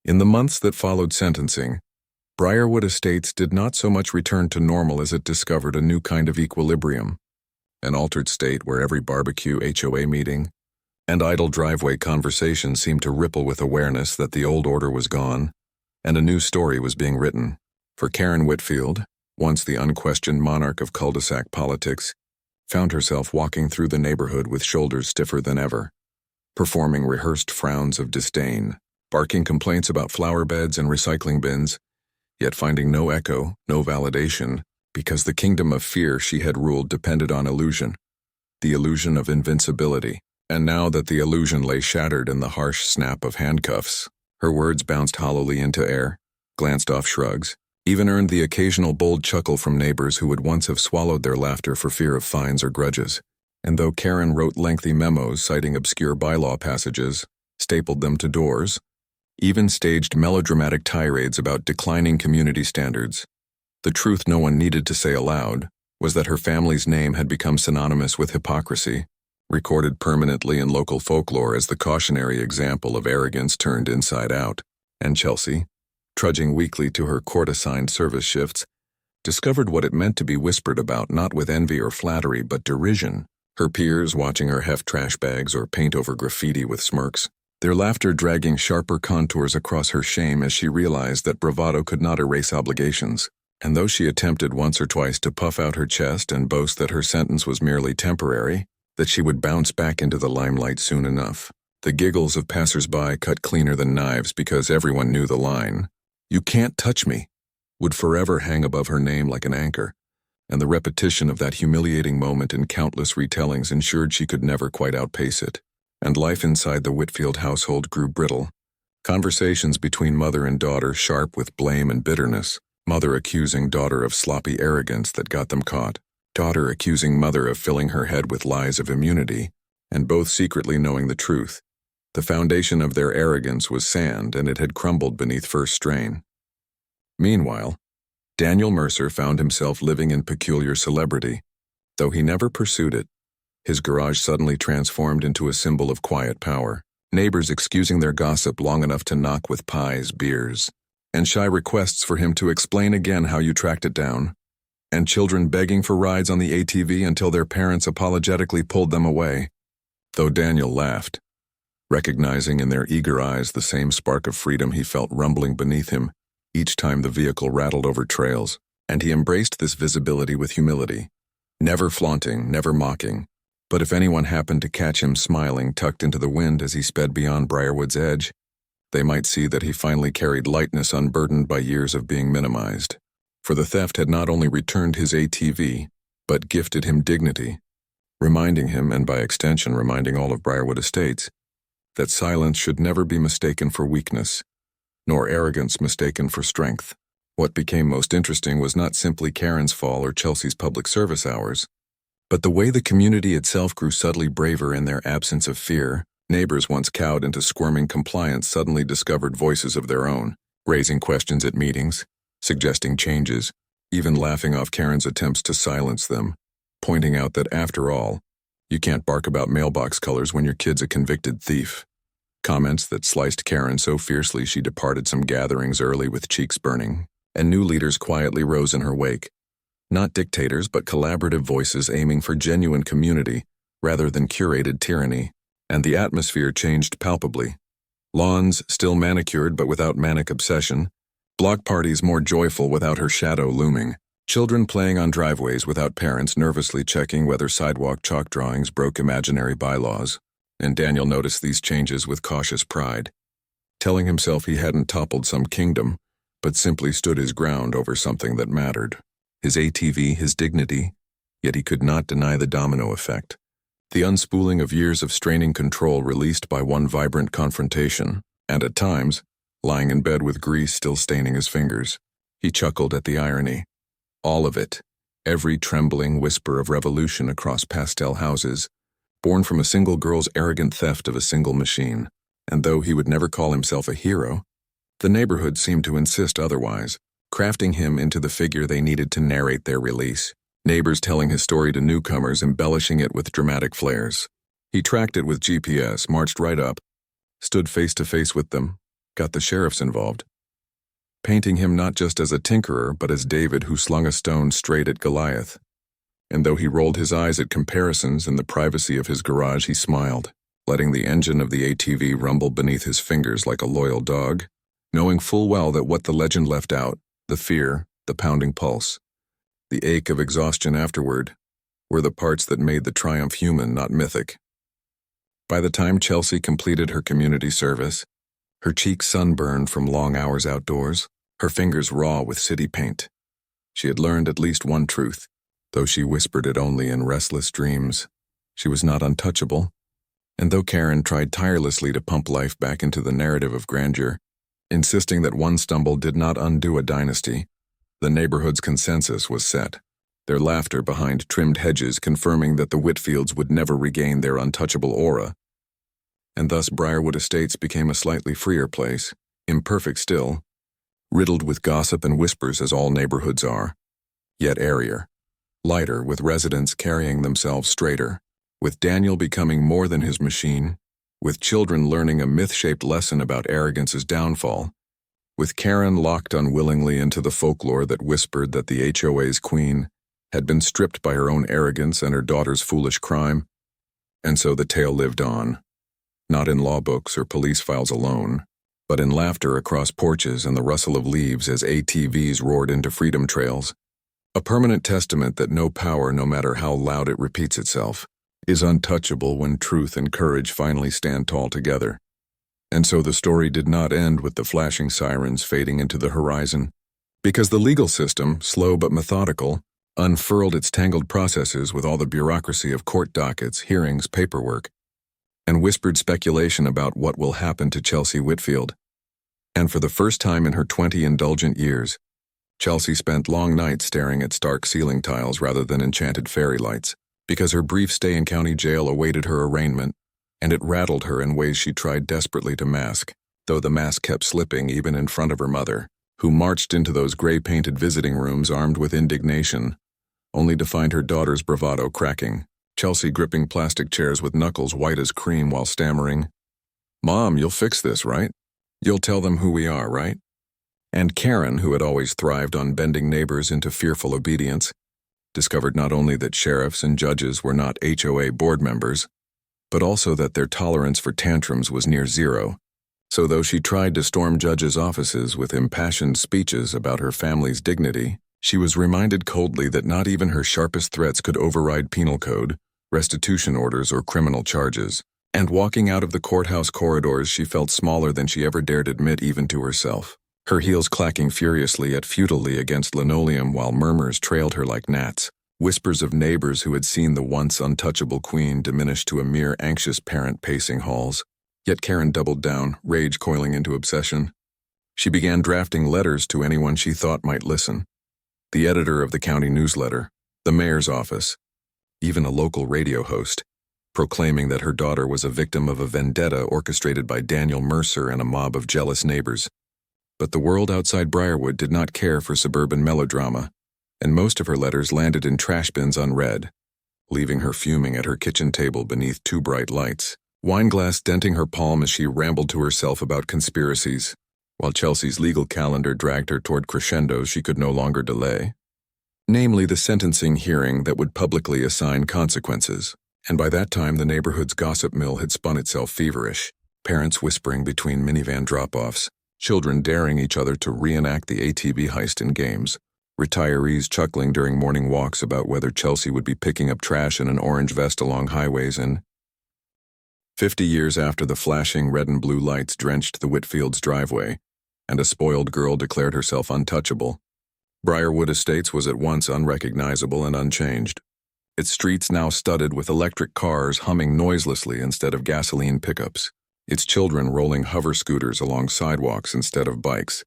In the months that followed sentencing, Briarwood Estates did not so much return to normal as it discovered a new kind of equilibrium, an altered state where every barbecue, HOA meeting, and idle driveway conversation seemed to ripple with awareness that the old order was gone, and a new story was being written. For Karen Whitfield, once the unquestioned monarch of cul-de-sac politics, found herself walking through the neighborhood with shoulders stiffer than ever, performing rehearsed frowns of disdain, barking complaints about flower beds and recycling bins, yet finding no echo, no validation, because the kingdom of fear she had ruled depended on illusion, the illusion of invincibility. And now that the illusion lay shattered in the harsh snap of handcuffs, her words bounced hollowly into air, glanced off shrugs, even earned the occasional bold chuckle from neighbors who would once have swallowed their laughter for fear of fines or grudges. And though Karen wrote lengthy memos citing obscure bylaw passages, stapled them to doors, even staged melodramatic tirades about declining community standards, the truth no one needed to say aloud was that her family's name had become synonymous with hypocrisy, recorded permanently in local folklore as the cautionary example of arrogance turned inside out. And Chelsea, trudging weekly to her court-assigned service shifts, discovered what it meant to be whispered about not with envy or flattery but derision, her peers watching her heft trash bags or paint over graffiti with smirks, their laughter dragging sharper contours across her shame as she realized that bravado could not erase obligations. And though she attempted once or twice to puff out her chest and boast that her sentence was merely temporary, that she would bounce back into the limelight soon enough, the giggles of passers-by cut cleaner than knives because everyone knew the line, "You can't touch me," would forever hang above her name like an anchor, and the repetition of that humiliating moment in countless retellings ensured she could never quite outpace it. And life inside the Whitfield household grew brittle. Conversations between mother and daughter sharp with blame and bitterness, mother accusing daughter of sloppy arrogance that got them caught, daughter accusing mother of filling her head with lies of immunity, and both secretly knowing the truth. The foundation of their arrogance was sand, and it had crumbled beneath first strain. Meanwhile, Daniel Mercer found himself living in peculiar celebrity. Though he never pursued it, his garage suddenly transformed into a symbol of quiet power, neighbors excusing their gossip long enough to knock with pies, beers, and shy requests for him to explain again how you tracked it down, and children begging for rides on the ATV until their parents apologetically pulled them away. Though Daniel laughed, recognizing in their eager eyes the same spark of freedom he felt rumbling beneath him each time the vehicle rattled over trails, and he embraced this visibility with humility, never flaunting, never mocking. But if anyone happened to catch him smiling tucked into the wind as he sped beyond Briarwood's edge, they might see that he finally carried lightness unburdened by years of being minimized. For the theft had not only returned his ATV, but gifted him dignity, reminding him, and by extension reminding all of Briarwood Estates, that silence should never be mistaken for weakness, nor arrogance mistaken for strength. What became most interesting was not simply Karen's fall or Chelsea's public service hours, but the way the community itself grew subtly braver in their absence of fear. Neighbors once cowed into squirming compliance suddenly discovered voices of their own, raising questions at meetings, suggesting changes, even laughing off Karen's attempts to silence them, pointing out that after all, you can't bark about mailbox colors when your kid's a convicted thief. Comments that sliced Karen so fiercely she departed some gatherings early with cheeks burning, and new leaders quietly rose in her wake. Not dictators, but collaborative voices aiming for genuine community rather than curated tyranny. And the atmosphere changed palpably. Lawns still manicured but without manic obsession, block parties more joyful without her shadow looming, children playing on driveways without parents nervously checking whether sidewalk chalk drawings broke imaginary bylaws. And Daniel noticed these changes with cautious pride, telling himself he hadn't toppled some kingdom, but simply stood his ground over something that mattered. His ATV, his dignity, yet he could not deny the domino effect. The unspooling of years of straining control released by one vibrant confrontation, and at times, lying in bed with grease still staining his fingers, he chuckled at the irony. All of it, every trembling whisper of revolution across pastel houses, born from a single girl's arrogant theft of a single machine. And though he would never call himself a hero, the neighborhood seemed to insist otherwise, crafting him into the figure they needed to narrate their release. Neighbors telling his story to newcomers, embellishing it with dramatic flares. He tracked it with GPS, marched right up, stood face to face with them, got the sheriffs involved, painting him not just as a tinkerer but as David who slung a stone straight at Goliath. And though he rolled his eyes at comparisons in the privacy of his garage, he smiled, letting the engine of the ATV rumble beneath his fingers like a loyal dog, knowing full well that what the legend left out, the fear, the pounding pulse, the ache of exhaustion afterward, were the parts that made the triumph human, not mythic. By the time Chelsea completed her community service, her cheeks sunburned from long hours outdoors, her fingers raw with city paint, she had learned at least one truth, though she whispered it only in restless dreams. She was not untouchable, and though Karen tried tirelessly to pump life back into the narrative of grandeur, insisting that one stumble did not undo a dynasty, the neighborhood's consensus was set, their laughter behind trimmed hedges confirming that the Whitfields would never regain their untouchable aura. And thus Briarwood Estates became a slightly freer place, imperfect still, riddled with gossip and whispers as all neighborhoods are, yet airier, lighter, with residents carrying themselves straighter, with Daniel becoming more than his machine, with children learning a myth-shaped lesson about arrogance's downfall, with Karen locked unwillingly into the folklore that whispered that the HOA's queen had been stripped by her own arrogance and her daughter's foolish crime. And so the tale lived on, not in law books or police files alone, but in laughter across porches and the rustle of leaves as ATVs roared into freedom trails, a permanent testament that no power, no matter how loud it repeats itself, is untouchable when truth and courage finally stand tall together. And so the story did not end with the flashing sirens fading into the horizon, because the legal system, slow but methodical, unfurled its tangled processes with all the bureaucracy of court dockets, hearings, paperwork, and whispered speculation about what will happen to Chelsea Whitfield. And for the first time in her 20 indulgent years, Chelsea spent long nights staring at stark ceiling tiles rather than enchanted fairy lights, because her brief stay in county jail awaited her arraignment, and it rattled her in ways she tried desperately to mask, though the mask kept slipping even in front of her mother, who marched into those gray-painted visiting rooms armed with indignation, only to find her daughter's bravado cracking, Chelsea gripping plastic chairs with knuckles white as cream while stammering, "Mom, you'll fix this, right? You'll tell them who we are, right?" And Karen, who had always thrived on bending neighbors into fearful obedience, discovered not only that sheriffs and judges were not HOA board members, but also that their tolerance for tantrums was near zero. So though she tried to storm judges' offices with impassioned speeches about her family's dignity, she was reminded coldly that not even her sharpest threats could override penal code, restitution orders, or criminal charges. And walking out of the courthouse corridors, she felt smaller than she ever dared admit even to herself, her heels clacking furiously yet futilely against linoleum while murmurs trailed her like gnats, whispers of neighbors who had seen the once untouchable queen diminish to a mere anxious parent pacing halls. Yet Karen doubled down, rage coiling into obsession. She began drafting letters to anyone she thought might listen. The editor of the county newsletter, the mayor's office, even a local radio host, proclaiming that her daughter was a victim of a vendetta orchestrated by Daniel Mercer and a mob of jealous neighbors. But the world outside Briarwood did not care for suburban melodrama, and most of her letters landed in trash bins unread, leaving her fuming at her kitchen table beneath two bright lights, wineglass denting her palm as she rambled to herself about conspiracies, while Chelsea's legal calendar dragged her toward crescendos she could no longer delay, namely the sentencing hearing that would publicly assign consequences. And by that time the neighborhood's gossip mill had spun itself feverish, parents whispering between minivan drop-offs, children daring each other to reenact the ATV heist in games, retirees chuckling during morning walks about whether Chelsea would be picking up trash in an orange vest along highways, and 50 years after the flashing red and blue lights drenched the Whitfields' driveway, and a spoiled girl declared herself untouchable, Briarwood Estates was at once unrecognizable and unchanged, its streets now studded with electric cars humming noiselessly instead of gasoline pickups, its children rolling hover scooters along sidewalks instead of bikes,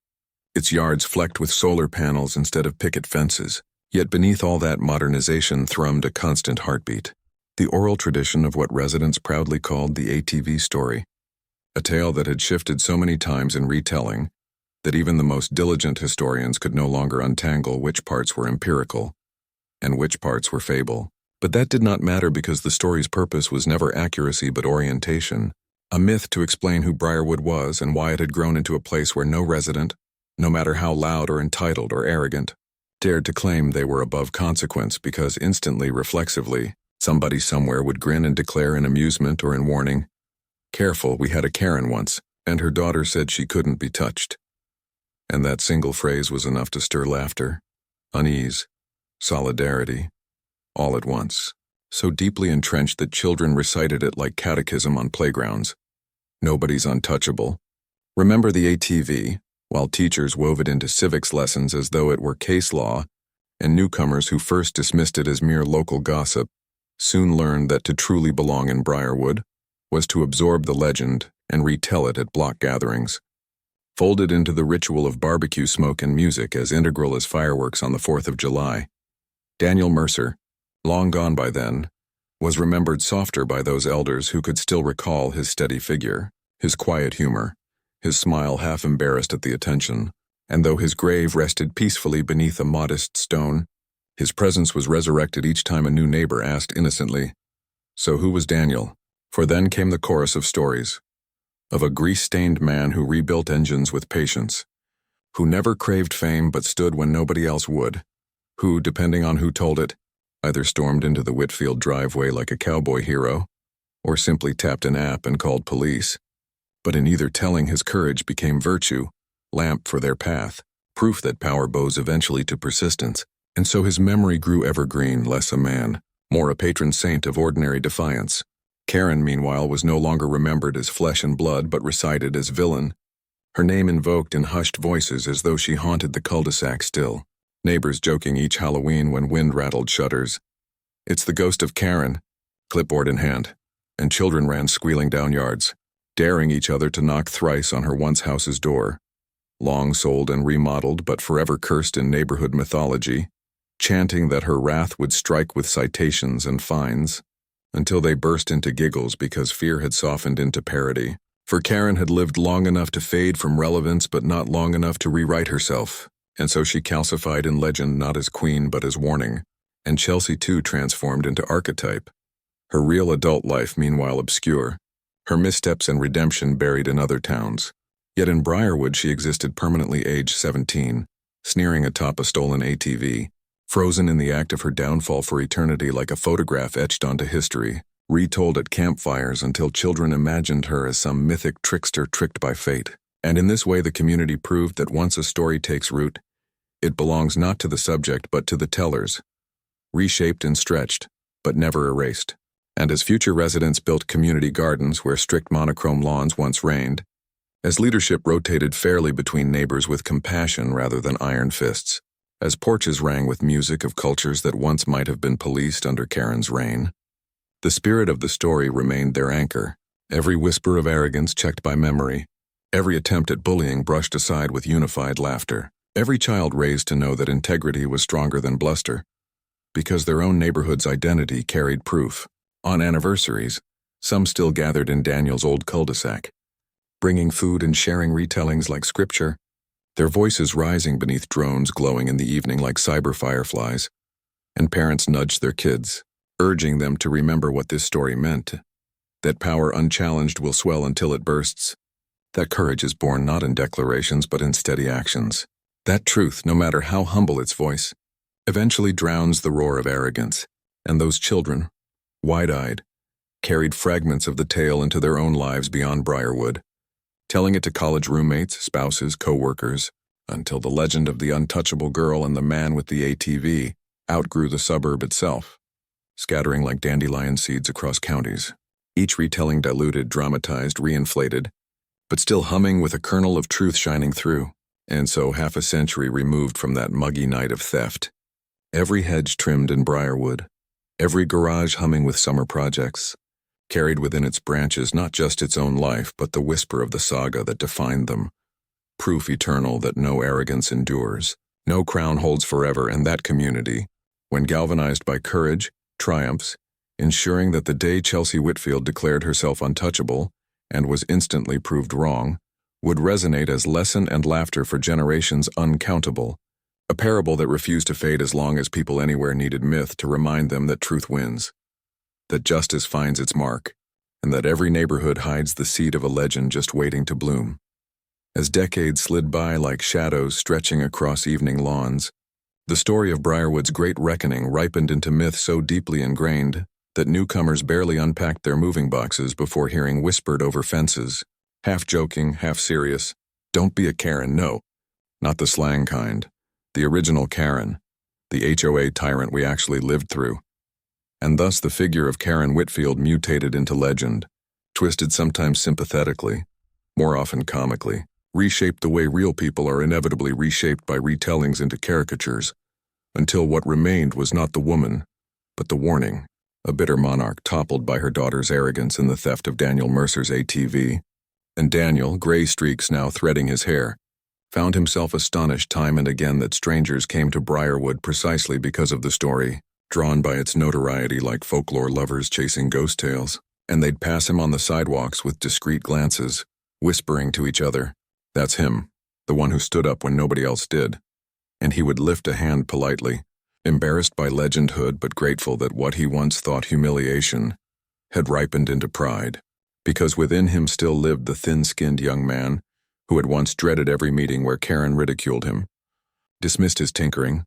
its yards flecked with solar panels instead of picket fences. Yet beneath all that modernization thrummed a constant heartbeat, the oral tradition of what residents proudly called the ATV story, a tale that had shifted so many times in retelling that even the most diligent historians could no longer untangle which parts were empirical and which parts were fable. But that did not matter because the story's purpose was never accuracy but orientation, A myth to explain who Briarwood was and why it had grown into a place where no resident, no matter how loud or entitled or arrogant, dared to claim they were above consequence because instantly, reflexively, somebody somewhere would grin and declare in amusement or in warning, "Careful, we had a Karen once, and her daughter said she couldn't be touched." And that single phrase was enough to stir laughter, unease, solidarity, all at once, so deeply entrenched that children recited it like catechism on playgrounds. Nobody's untouchable. Remember the ATV, while teachers wove it into civics lessons as though it were case law, and newcomers who first dismissed it as mere local gossip soon learned that to truly belong in Briarwood was to absorb the legend and retell it at block gatherings, folded into the ritual of barbecue smoke and music as integral as fireworks on the 4th of July. Daniel Mercer, long gone by then, was remembered softer by those elders who could still recall his steady figure, his quiet humor, his smile half embarrassed at the attention, and though his grave rested peacefully beneath a modest stone, his presence was resurrected each time a new neighbor asked innocently, "So who was Daniel?" For then came the chorus of stories, of a grease-stained man who rebuilt engines with patience, who never craved fame but stood when nobody else would, who, depending on who told it, either stormed into the Whitfield driveway like a cowboy hero, or simply tapped an app and called police. But in either telling, his courage became virtue, lamp for their path, proof that power bows eventually to persistence, and so his memory grew evergreen, less a man, more a patron saint of ordinary defiance. Karen, meanwhile, was no longer remembered as flesh and blood but recited as villain, her name invoked in hushed voices as though she haunted the cul-de-sac still, neighbors joking each Halloween when wind rattled shutters. "It's the ghost of Karen," clipboard in hand, and children ran squealing down yards, daring each other to knock thrice on her once house's door, long sold and remodeled but forever cursed in neighborhood mythology, chanting that her wrath would strike with citations and fines, until they burst into giggles because fear had softened into parody. For Karen had lived long enough to fade from relevance but not long enough to rewrite herself, and so she calcified in legend not as queen but as warning, and Chelsea too transformed into archetype, her real adult life meanwhile obscure, her missteps and redemption buried in other towns. Yet in Briarwood she existed permanently aged 17, sneering atop a stolen ATV, frozen in the act of her downfall for eternity like a photograph etched onto history, retold at campfires until children imagined her as some mythic trickster tricked by fate. And in this way the community proved that once a story takes root, it belongs not to the subject but to the tellers, reshaped and stretched, but never erased. And as future residents built community gardens where strict monochrome lawns once reigned, as leadership rotated fairly between neighbors with compassion rather than iron fists, as porches rang with music of cultures that once might have been policed under Karen's reign, the spirit of the story remained their anchor, every whisper of arrogance checked by memory, every attempt at bullying brushed aside with unified laughter, every child raised to know that integrity was stronger than bluster, because their own neighborhood's identity carried proof. On anniversaries, some still gathered in Daniel's old cul-de-sac, bringing food and sharing retellings like scripture, their voices rising beneath drones glowing in the evening like cyber fireflies, and parents nudged their kids, urging them to remember what this story meant, that power unchallenged will swell until it bursts, that courage is born not in declarations but in steady actions, that truth, no matter how humble its voice, eventually drowns the roar of arrogance, and those children, wide-eyed, carried fragments of the tale into their own lives beyond Briarwood, telling it to college roommates, spouses, co-workers, until the legend of the untouchable girl and the man with the ATV outgrew the suburb itself, scattering like dandelion seeds across counties, each retelling diluted, dramatized, reinflated, but still humming with a kernel of truth shining through, and so half a century removed from that muggy night of theft. Every hedge trimmed in Briarwood, every garage humming with summer projects, carried within its branches not just its own life but the whisper of the saga that defined them, proof eternal that no arrogance endures, no crown holds forever, and that community, when galvanized by courage, triumphs, ensuring that the day Chelsea Whitfield declared herself untouchable, and was instantly proved wrong, would resonate as lesson and laughter for generations uncountable, a parable that refused to fade as long as people anywhere needed myth to remind them that truth wins, that justice finds its mark, and that every neighborhood hides the seed of a legend just waiting to bloom. As decades slid by like shadows stretching across evening lawns, the story of Briarwood's great reckoning ripened into myth so deeply ingrained that newcomers barely unpacked their moving boxes before hearing whispered over fences, half joking, half serious, "Don't be a Karen, no." Not the slang kind, the original Karen, the HOA tyrant we actually lived through. And thus the figure of Karen Whitfield mutated into legend, twisted sometimes sympathetically, more often comically, reshaped the way real people are inevitably reshaped by retellings into caricatures, until what remained was not the woman, but the warning, a bitter monarch toppled by her daughter's arrogance in the theft of Daniel Mercer's ATV. And Daniel, gray streaks now threading his hair, found himself astonished time and again that strangers came to Briarwood precisely because of the story, drawn by its notoriety like folklore lovers chasing ghost tales, and they'd pass him on the sidewalks with discreet glances, whispering to each other, "That's him, the one who stood up when nobody else did." And he would lift a hand politely, embarrassed by legendhood but grateful that what he once thought humiliation had ripened into pride, because within him still lived the thin-skinned young man who had once dreaded every meeting where Karen ridiculed him, dismissed his tinkering,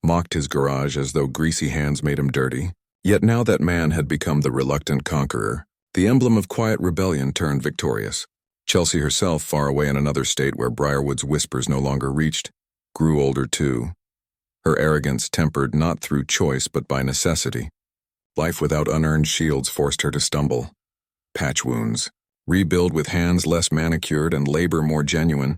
mocked his garage as though greasy hands made him dirty. Yet now that man had become the reluctant conqueror, the emblem of quiet rebellion turned victorious. Chelsea herself, far away in another state where Briarwood's whispers no longer reached, grew older too, her arrogance tempered not through choice but by necessity. Life without unearned shields forced her to stumble. Patch wounds, rebuild with hands less manicured and labor more genuine,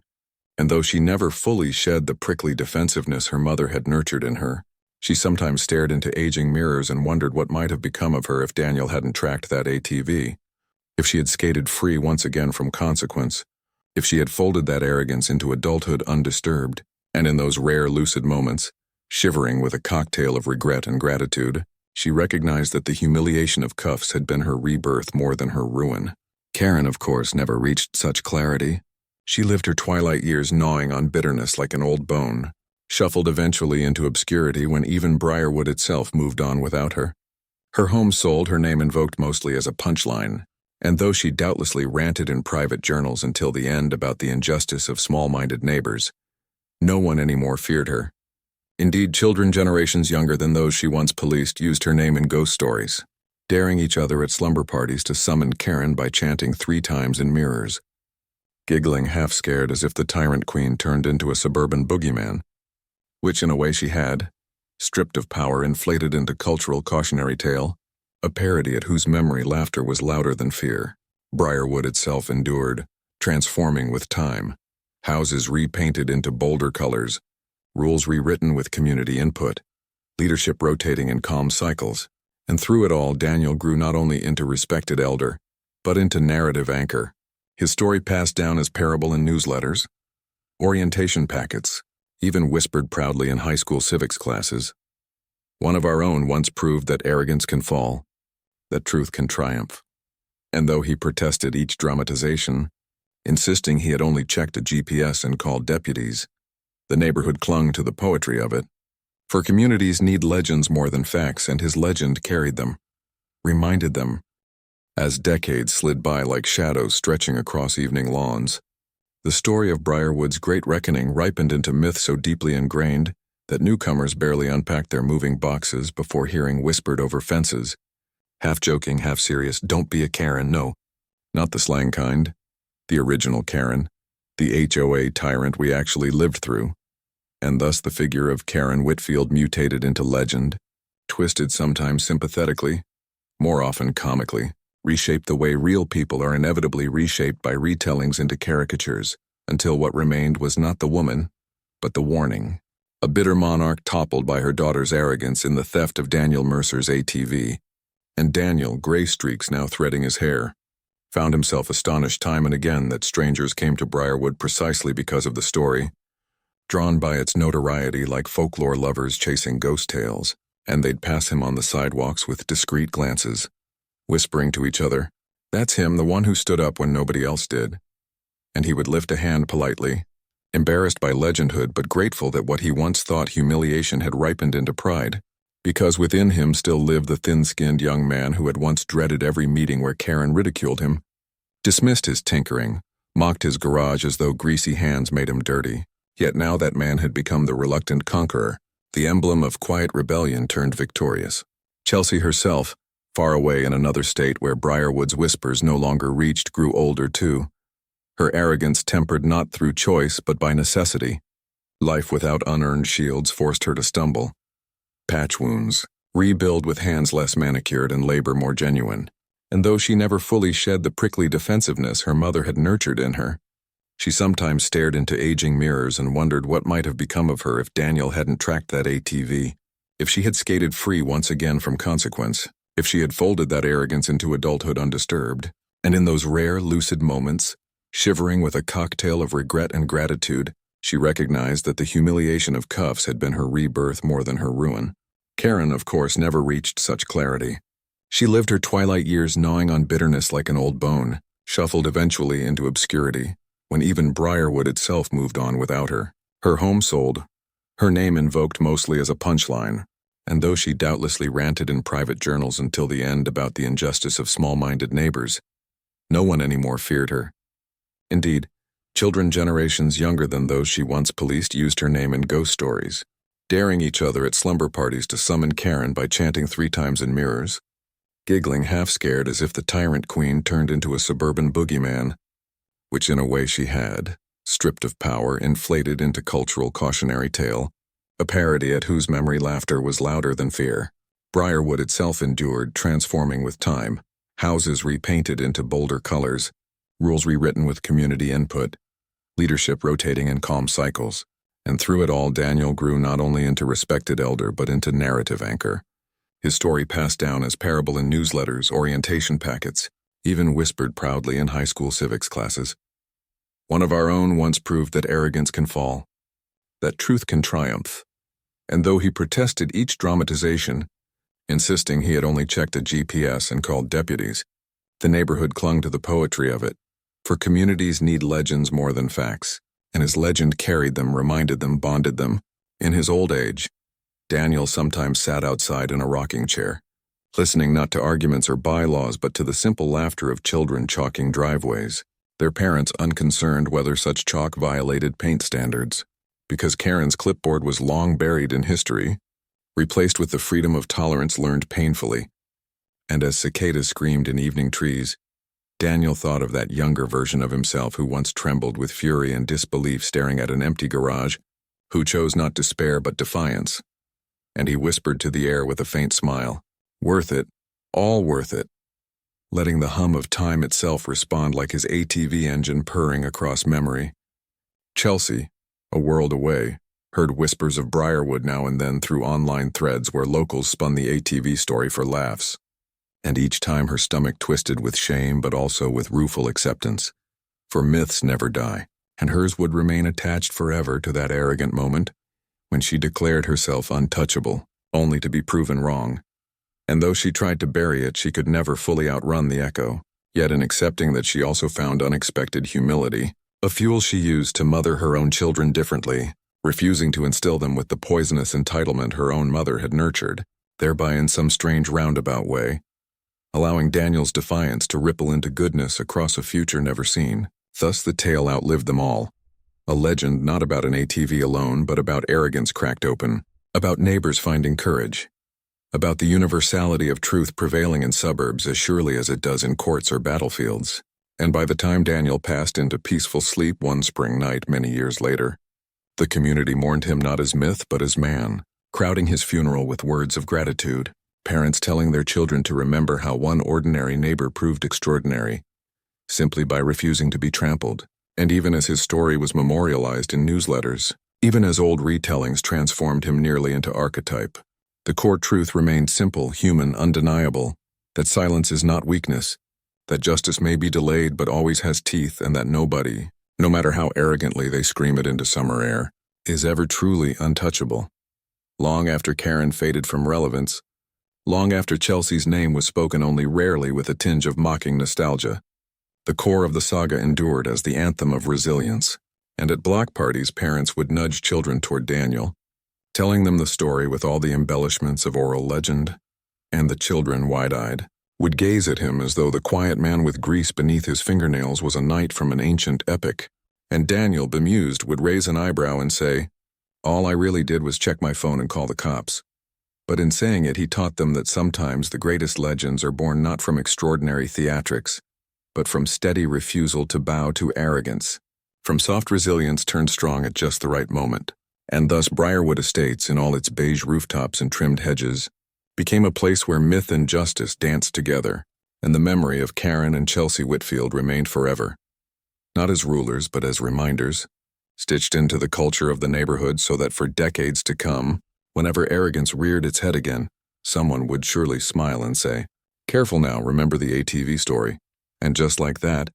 and though she never fully shed the prickly defensiveness her mother had nurtured in her, she sometimes stared into aging mirrors and wondered what might have become of her if Daniel hadn't tracked that ATV, if she had skated free once again from consequence, if she had folded that arrogance into adulthood undisturbed, and in those rare lucid moments, shivering with a cocktail of regret and gratitude, she recognized that the humiliation of cuffs had been her rebirth more than her ruin. Karen, of course, never reached such clarity. She lived her twilight years gnawing on bitterness like an old bone, shuffled eventually into obscurity when even Briarwood itself moved on without her. Her home sold, her name invoked mostly as a punchline, and though she doubtlessly ranted in private journals until the end about the injustice of small-minded neighbors, no one anymore feared her. Indeed, children generations younger than those she once policed used her name in ghost stories, daring each other at slumber parties to summon Karen by chanting 3 times in mirrors, giggling half-scared as if the tyrant queen turned into a suburban boogeyman, which in a way she had, stripped of power, inflated into cultural cautionary tale, a parody at whose memory laughter was louder than fear. Briarwood itself endured, transforming with time, houses repainted into bolder colors, rules rewritten with community input, leadership rotating in calm cycles, and through it all Daniel grew not only into respected elder, but into narrative anchor, his story passed down as parable in newsletters, orientation packets, even whispered proudly in high school civics classes. One of our own once proved that arrogance can fall, that truth can triumph. And though he protested each dramatization, insisting he had only checked a GPS and called deputies, the neighborhood clung to the poetry of it. For communities need legends more than facts, and his legend carried them, reminded them, as decades slid by like shadows stretching across evening lawns. The story of Briarwood's great reckoning ripened into myth so deeply ingrained that newcomers barely unpacked their moving boxes before hearing whispered over fences, half joking, half serious, "Don't be a Karen, no." Not the slang kind, the original Karen, the HOA tyrant we actually lived through. And thus the figure of Karen Whitfield mutated into legend, twisted sometimes sympathetically, more often comically, reshaped the way real people are inevitably reshaped by retellings into caricatures, until what remained was not the woman, but the warning. A bitter monarch toppled by her daughter's arrogance in the theft of Daniel Mercer's ATV, and Daniel, gray streaks now threading his hair, found himself astonished time and again that strangers came to Briarwood precisely because of the story, drawn by its notoriety like folklore lovers chasing ghost tales, and they'd pass him on the sidewalks with discreet glances, whispering to each other, "That's him, the one who stood up when nobody else did." And he would lift a hand politely, embarrassed by legendhood but grateful that what he once thought humiliation had ripened into pride, Because within him still lived the thin-skinned young man who had once dreaded every meeting where Karen ridiculed him, dismissed his tinkering, mocked his garage as though greasy hands made him dirty. Yet now that man had become the reluctant conqueror, the emblem of quiet rebellion turned victorious. Chelsea herself, far away in another state where Briarwood's whispers no longer reached, grew older too. Her arrogance tempered not through choice but by necessity. Life without unearned shields forced her to stumble. Patch wounds, rebuild with hands less manicured and labor more genuine. And though she never fully shed the prickly defensiveness her mother had nurtured in her, she sometimes stared into aging mirrors and wondered what might have become of her if Daniel hadn't tracked that ATV, if she had skated free once again from consequence, if she had folded that arrogance into adulthood undisturbed. And in those rare, lucid moments, shivering with a cocktail of regret and gratitude, she recognized that the humiliation of cuffs had been her rebirth more than her ruin. Karen, of course, never reached such clarity. She lived her twilight years gnawing on bitterness like an old bone, shuffled eventually into obscurity, when even Briarwood itself moved on without her. Her home sold, her name invoked mostly as a punchline, and though she doubtlessly ranted in private journals until the end about the injustice of small-minded neighbors, no one anymore feared her. Indeed, children generations younger than those she once policed used her name in ghost stories, daring each other at slumber parties to summon Karen by chanting 3 times in mirrors, giggling half-scared as if the tyrant queen turned into a suburban boogeyman, which in a way she had, stripped of power, inflated into cultural cautionary tale, a parody at whose memory laughter was louder than fear. Briarwood itself endured, transforming with time, houses repainted into bolder colors, rules rewritten with community input, leadership rotating in calm cycles. And through it all, Daniel grew not only into respected elder but into narrative anchor. His story passed down as parable in newsletters, orientation packets, even whispered proudly in high school civics classes. One of our own once proved that arrogance can fall, that truth can triumph. And though he protested each dramatization, insisting he had only checked a GPS and called deputies, the neighborhood clung to the poetry of it, for communities need legends more than facts, and his legend carried them, reminded them, bonded them. In his old age, Daniel sometimes sat outside in a rocking chair, listening not to arguments or bylaws but to the simple laughter of children chalking driveways, their parents unconcerned whether such chalk violated paint standards, because Karen's clipboard was long buried in history, replaced with the freedom of tolerance learned painfully. And as cicadas screamed in evening trees, Daniel thought of that younger version of himself who once trembled with fury and disbelief staring at an empty garage, who chose not despair but defiance. And he whispered to the air with a faint smile, "Worth it, all worth it," letting the hum of time itself respond like his ATV engine purring across memory. Chelsea, a world away, heard whispers of Briarwood now and then through online threads where locals spun the ATV story for laughs. And each time her stomach twisted with shame but also with rueful acceptance. For myths never die, and hers would remain attached forever to that arrogant moment when she declared herself untouchable, only to be proven wrong. And though she tried to bury it, she could never fully outrun the echo. Yet in accepting that, she also found unexpected humility, a fuel she used to mother her own children differently, refusing to instill them with the poisonous entitlement her own mother had nurtured, thereby in some strange roundabout way, allowing Daniel's defiance to ripple into goodness across a future never seen. Thus the tale outlived them all. A legend not about an ATV alone, but about arrogance cracked open, about neighbors finding courage, about the universality of truth prevailing in suburbs as surely as it does in courts or battlefields. And by the time Daniel passed into peaceful sleep one spring night many years later, the community mourned him not as myth but as man, crowding his funeral with words of gratitude, parents telling their children to remember how one ordinary neighbor proved extraordinary, simply by refusing to be trampled. And even as his story was memorialized in newsletters, even as old retellings transformed him nearly into archetype, the core truth remained simple, human, undeniable, that silence is not weakness, that justice may be delayed but always has teeth, and that nobody, no matter how arrogantly they scream it into summer air, is ever truly untouchable. Long after Karen faded from relevance, long after Chelsea's name was spoken only rarely with a tinge of mocking nostalgia, the core of the saga endured as the anthem of resilience. And at block parties, parents would nudge children toward Daniel, telling them the story with all the embellishments of oral legend, and the children, wide-eyed, would gaze at him as though the quiet man with grease beneath his fingernails was a knight from an ancient epic, and Daniel, bemused, would raise an eyebrow and say, "All I really did was check my phone and call the cops." But in saying it, he taught them that sometimes the greatest legends are born not from extraordinary theatrics, but from steady refusal to bow to arrogance, from soft resilience turned strong at just the right moment. And thus Briarwood Estates, in all its beige rooftops and trimmed hedges, became a place where myth and justice danced together, and the memory of Karen and Chelsea Whitfield remained forever, not as rulers but as reminders, stitched into the culture of the neighborhood so that for decades to come, whenever arrogance reared its head again, someone would surely smile and say, "Careful now, remember the ATV story." And just like that,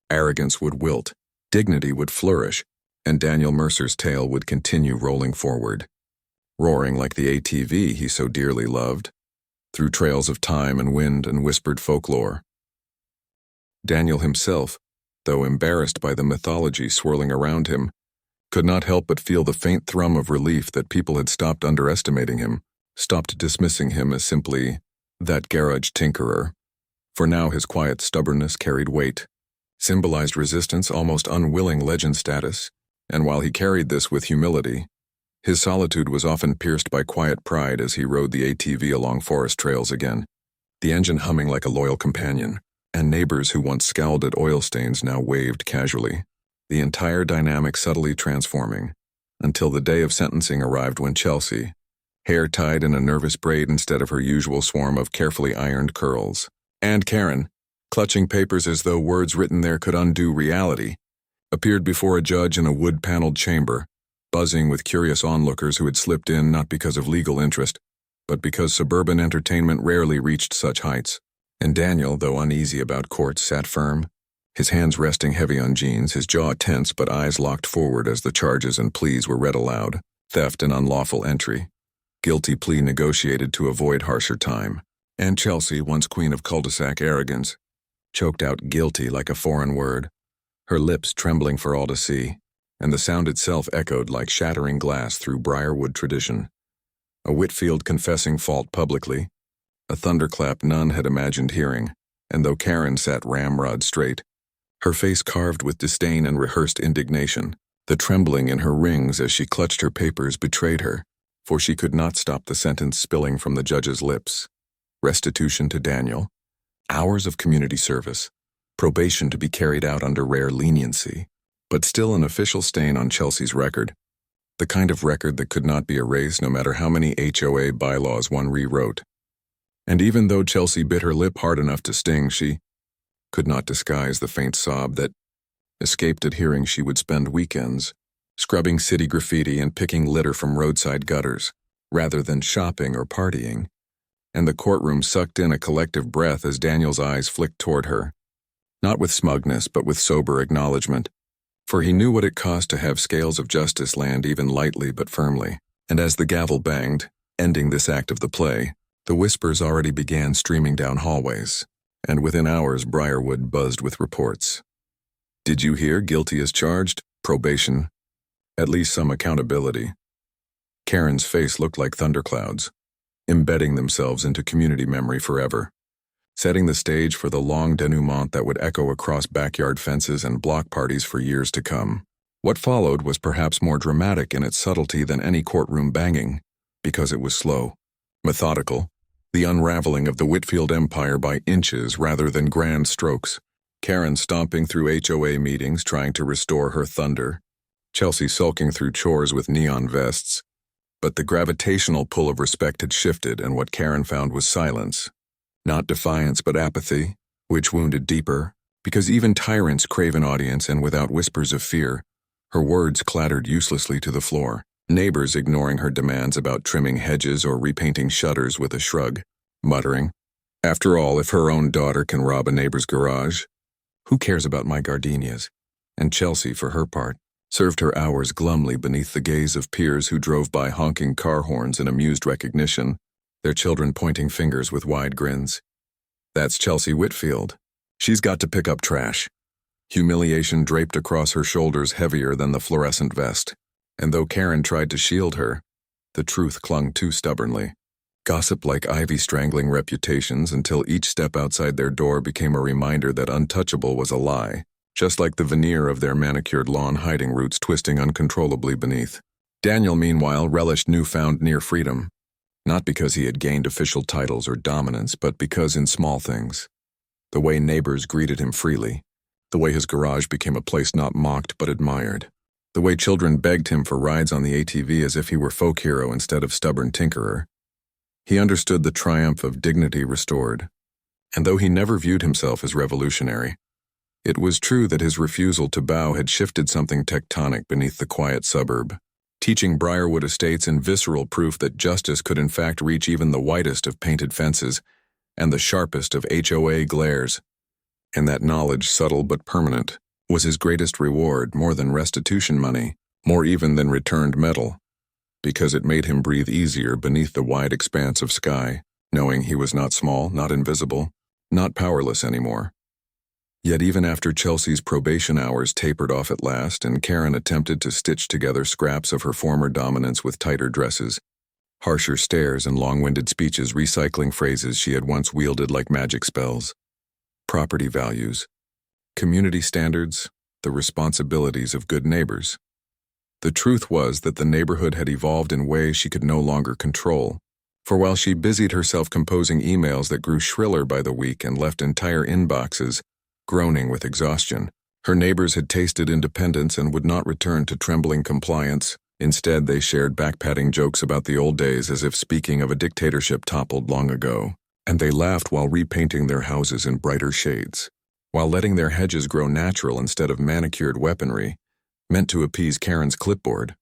arrogance would wilt, dignity would flourish, and Daniel Mercer's tale would continue rolling forward, roaring like the ATV he so dearly loved, through trails of time and wind and whispered folklore. Daniel himself, though embarrassed by the mythology swirling around him, could not help but feel the faint thrum of relief that people had stopped underestimating him, stopped dismissing him as simply that garage tinkerer. For now his quiet stubbornness carried weight, symbolized resistance, almost unwilling legend status, and while he carried this with humility, his solitude was often pierced by quiet pride as he rode the ATV along forest trails again, the engine humming like a loyal companion, and neighbors who once scowled at oil stains now waved casually, the entire dynamic subtly transforming, until the day of sentencing arrived when Chelsea, hair tied in a nervous braid instead of her usual swarm of carefully ironed curls, and Karen, clutching papers as though words written there could undo reality, appeared before a judge in a wood-paneled chamber, buzzing with curious onlookers who had slipped in not because of legal interest, but because suburban entertainment rarely reached such heights. And Daniel, though uneasy about court, sat firm, his hands resting heavy on jeans, his jaw tense but eyes locked forward as the charges and pleas were read aloud: theft and unlawful entry, guilty plea negotiated to avoid harsher time, and Chelsea, once queen of cul-de-sac arrogance, choked out guilty like a foreign word, her lips trembling for all to see, and the sound itself echoed like shattering glass through Briarwood tradition. A Whitfield confessing fault publicly, a thunderclap none had imagined hearing, and though Karen sat ramrod straight, her face carved with disdain and rehearsed indignation, the trembling in her rings as she clutched her papers betrayed her, for she could not stop the sentence spilling from the judge's lips. Restitution to Daniel, hours of community service, probation to be carried out under rare leniency, but still an official stain on Chelsea's record, the kind of record that could not be erased no matter how many HOA bylaws one rewrote. And even though Chelsea bit her lip hard enough to sting, she could not disguise the faint sob that escaped at hearing she would spend weekends scrubbing city graffiti and picking litter from roadside gutters, rather than shopping or partying, and the courtroom sucked in a collective breath as Daniel's eyes flicked toward her, not with smugness but with sober acknowledgement, for he knew what it cost to have scales of justice land even lightly but firmly, and as the gavel banged, ending this act of the play, the whispers already began streaming down hallways, and within hours Briarwood buzzed with reports. Did you hear? Guilty as charged? Probation? At least some accountability. Karen's face looked like thunderclouds, embedding themselves into community memory forever, setting the stage for the long denouement that would echo across backyard fences and block parties for years to come. What followed was perhaps more dramatic in its subtlety than any courtroom banging, because it was slow, methodical, the unraveling of the Whitfield empire by inches rather than grand strokes. Karen stomping through HOA meetings trying to restore her thunder, Chelsea sulking through chores with neon vests. But the gravitational pull of respect had shifted, and what Karen found was silence. Not defiance but apathy, which wounded deeper, because even tyrants crave an audience, and without whispers of fear, her words clattered uselessly to the floor, neighbors ignoring her demands about trimming hedges or repainting shutters with a shrug, muttering, "After all, if her own daughter can rob a neighbor's garage, who cares about my gardenias?" And Chelsea, for her part, served her hours glumly beneath the gaze of peers who drove by honking car horns in amused recognition, their children pointing fingers with wide grins. That's Chelsea Whitfield. She's got to pick up trash. Humiliation draped across her shoulders heavier than the fluorescent vest, and though Karen tried to shield her, The truth clung too stubbornly. Gossip like ivy strangling reputations until each step outside their door became a reminder that untouchable was a lie, just like the veneer of their manicured lawn hiding roots twisting uncontrollably beneath. Daniel, meanwhile, relished newfound near freedom, not because he had gained official titles or dominance, but because in small things. The way neighbors greeted him freely, the way his garage became a place not mocked but admired, the way children begged him for rides on the ATV as if he were folk hero instead of stubborn tinkerer. He understood the triumph of dignity restored, and though he never viewed himself as revolutionary, it was true that his refusal to bow had shifted something tectonic beneath the quiet suburb, teaching Briarwood Estates in visceral proof that justice could in fact reach even the whitest of painted fences and the sharpest of HOA glares. And that knowledge, subtle but permanent, was his greatest reward, more than restitution money, more even than returned metal, because it made him breathe easier beneath the wide expanse of sky, knowing he was not small, not invisible, not powerless anymore. Yet even after Chelsea's probation hours tapered off at last and Karen attempted to stitch together scraps of her former dominance with tighter dresses, harsher stares and long-winded speeches recycling phrases she had once wielded like magic spells, property values, community standards, the responsibilities of good neighbors. The truth was that the neighborhood had evolved in ways she could no longer control, for while she busied herself composing emails that grew shriller by the week and left entire inboxes groaning with exhaustion, her neighbors had tasted independence and would not return to trembling compliance. Instead, they shared backpatting jokes about the old days as if speaking of a dictatorship toppled long ago, and they laughed while repainting their houses in brighter shades, while letting their hedges grow natural instead of manicured weaponry, meant to appease Karen's clipboard.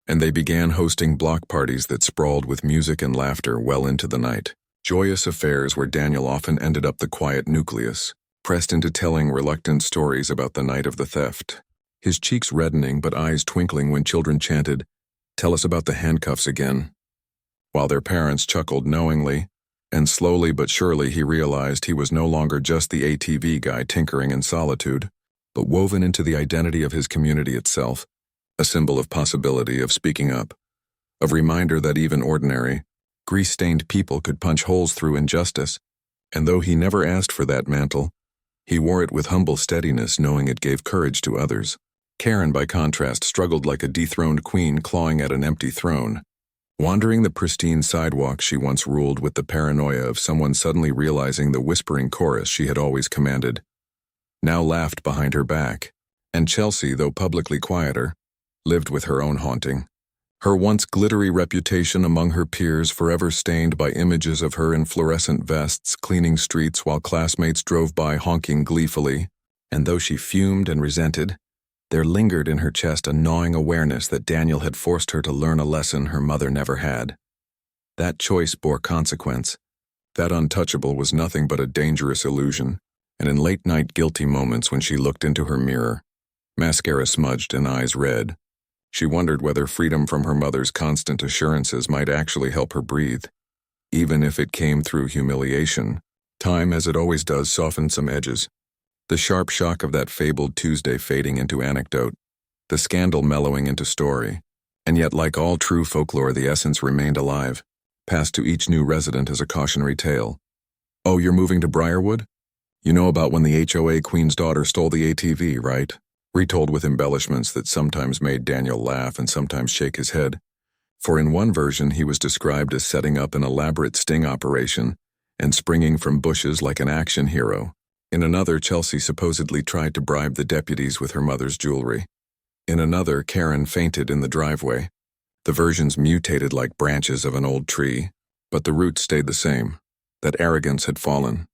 And they began hosting block parties that sprawled with music and laughter well into the night, joyous affairs where Daniel often ended up the quiet nucleus, pressed into telling reluctant stories about the night of the theft, his cheeks reddening but eyes twinkling when children chanted, "Tell us about the handcuffs again," while their parents chuckled knowingly, and slowly but surely he realized he was no longer just the ATV guy tinkering in solitude, but woven into the identity of his community itself, a symbol of possibility, of speaking up, of reminder that even ordinary, grease-stained people could punch holes through injustice, and though he never asked for that mantle, he wore it with humble steadiness, knowing it gave courage to others. Karen, by contrast, struggled like a dethroned queen clawing at an empty throne, wandering the pristine sidewalks she once ruled with the paranoia of someone suddenly realizing the whispering chorus she had always commanded, now laughed behind her back, and Chelsea, though publicly quieter, lived with her own haunting. Her once glittery reputation among her peers forever stained by images of her in fluorescent vests cleaning streets while classmates drove by honking gleefully, and though she fumed and resented, there lingered in her chest a gnawing awareness that Daniel had forced her to learn a lesson her mother never had. That choice bore consequence. That untouchable was nothing but a dangerous illusion, and in late-night guilty moments when she looked into her mirror, mascara smudged and eyes red, she wondered whether freedom from her mother's constant assurances might actually help her breathe. Even if it came through humiliation, time, as it always does, softened some edges. The sharp shock of that fabled Tuesday fading into anecdote, the scandal mellowing into story, and yet like all true folklore the essence remained alive, passed to each new resident as a cautionary tale. "Oh, you're moving to Briarwood? You know about when the HOA queen's daughter stole the ATV, right?" Retold with embellishments that sometimes made Daniel laugh and sometimes shake his head. For in one version he was described as setting up an elaborate sting operation and springing from bushes like an action hero. In another, Chelsea supposedly tried to bribe the deputies with her mother's jewelry. In another, Karen fainted in the driveway. The versions mutated like branches of an old tree, but the roots stayed the same, that arrogance had fallen,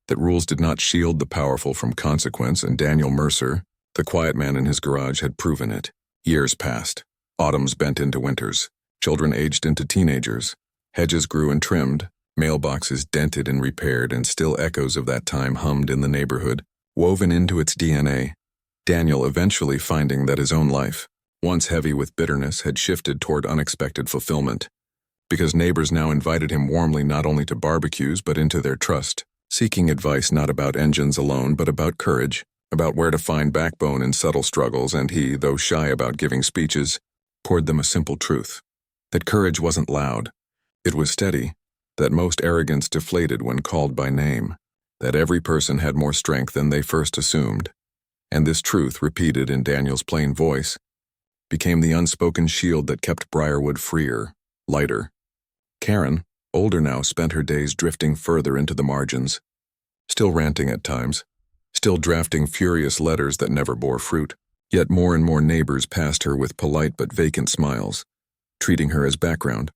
that rules did not shield the powerful from consequence, and Daniel Mercer, the quiet man in his garage, had proven it. Years passed. Autumns bent into winters. Children aged into teenagers. Hedges grew and trimmed. Mailboxes dented and repaired, and still echoes of that time hummed in the neighborhood, woven into its DNA. Daniel eventually finding that his own life, once heavy with bitterness, had shifted toward unexpected fulfillment, because neighbors now invited him warmly not only to barbecues but into their trust, seeking advice not about engines alone but about courage, about where to find backbone in subtle struggles, and he, though shy about giving speeches, poured them a simple truth. That courage wasn't loud. It was steady, that most arrogance deflated when called by name, that every person had more strength than they first assumed. And this truth, repeated in Daniel's plain voice, became the unspoken shield that kept Briarwood freer, lighter. Karen, older now, spent her days drifting further into the margins, still ranting at times, still drafting furious letters that never bore fruit. Yet more and more neighbors passed her with polite but vacant smiles, treating her as background,